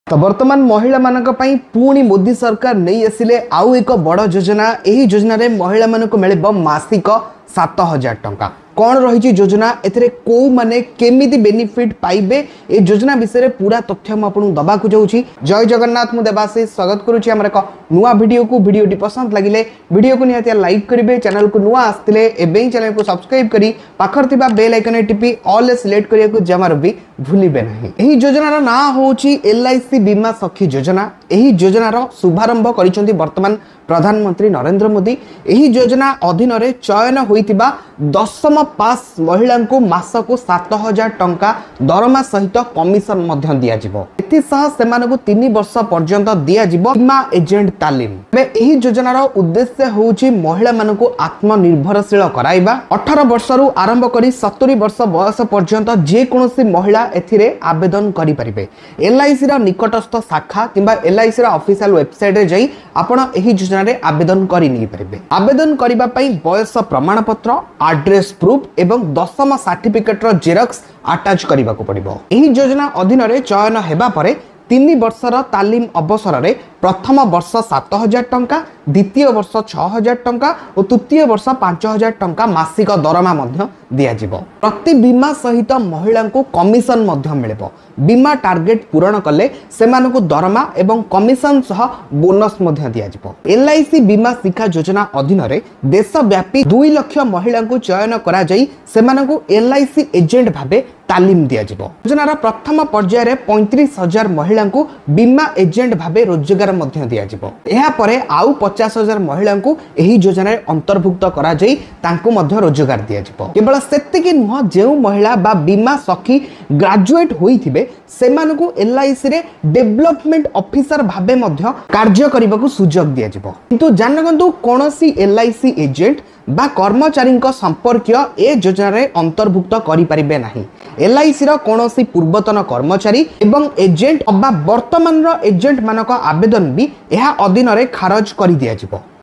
तो वर्तमान महिला मानक पई पुणी मोदी सरकार नहीं आसिले आउ एक बड़ योजना। यही योजना रे महिला मानक मिलिबो मासिक 7,000 टंका। कौन रही योजना एथरे को माने केमिति बेनिफिट पाइबे ए योजना विषय में पूरा तथ्य मु आपन दबाकू जाउची। जय जगन्नाथ मु देवाशीष स्वागत करूची हमर एक नुआ वीडियो को। वीडियोटी पसंद लागिले वीडियो को निहाती लाइक करिवे। चैनल को नुआ आस्तिले एबे ही चैनल को सब्सक्राइब करी पाखर थिबा बेल आइकन टिपी ऑल सिलेक्ट करिया को जमार भी भूलिबे नहीं। एही योजनार ना होची LIC बीमा सखी योजना। एही योजनार शुभारंभ करिसंती वर्तमान प्रधानमंत्री नरेंद्र मोदी। एही योजना अधीन रे चयन होइतिबा 10म पास महिला को मासको 7,000 टंका दरमा सहित कमिशन मध्य दिया जिवो। एतिसह सेमानकु 3 वर्ष पर्यंत दिया जिवो बीमा एजेंट तालीम। एही योजनार उद्देश्य होउची महिला मानकु आत्मनिर्भरशील कराइबा। 18 वर्षरु आरंभ करी 70 वर्ष बयस पर्यंत जे कोनोसी महिला एथिरे आवेदन करि परिबे। LIC रा निकटस्थ शाखा किंबा LIC रा ऑफिशियल वेबसाइट रे जाई आपण एही योजना रे आवेदन करि नै परिबे। आवेदन करिबा पई बयस प्रमाण पत्र, एड्रेस प्रूफ एवं 10मा सर्टिफिकेट रो जेरक्स अटैच करिबा को पड़िबो। एही योजना अधीन रे चयन हेबा परे 3 वर्षर तालीम अवसर रे प्रथम वर्ष 7,000 टंका, द्वितीय वर्ष 6,000 टंका और तृतीय वर्ष 5,000 टंका मासिक दरमा मध्य दिया जिवो। प्रति बीमा सहित महिला को कमिशन मध्य मिलिबो। बीमा टार्गेट पूरण कले सेमानकु दरमा एवं कमिशन सह बोनस मध्य दिया जिवो। LIC बीमा शिक्षा योजना अधीन रे देशव्यापी 2 लाख महिला को चयन करा जाई सेमानकु LIC एजेंट भाबे तालीम दिया जिवो। योजनार प्रथम पर्याय रे 35,000 महिला को बीमा एजेंट भाबे रोजगार मध्य दिया जिवो। एहा परे आउ 50,000 महिला को एही योजना रे अंतर्भुक्त करा जाई तांको मध्य रोजगार दिया जिवो। केवल सेतिकी नुह जेउ महिला बा बीमा सखी ग्रेजुएट होइथिबे सेमानकु LIC रे डेवलपमेंट ऑफिसर भाबे मध्य कार्य करिबाकू सुजोग दिया जिवो। किंतु जानकंतु कोनोसी LIC एजेंट बा कर्मचारी संपर्क ए योजना रे अंतर्भुक्त करि परिबे नाही। LIC रो कोनोसी पूर्वतन कर्मचारी एवं एजेंट अबा वर्तमान रो एजेंट मानक आवेदन भी एहा अधीन रे खारज करि दिया जिवो।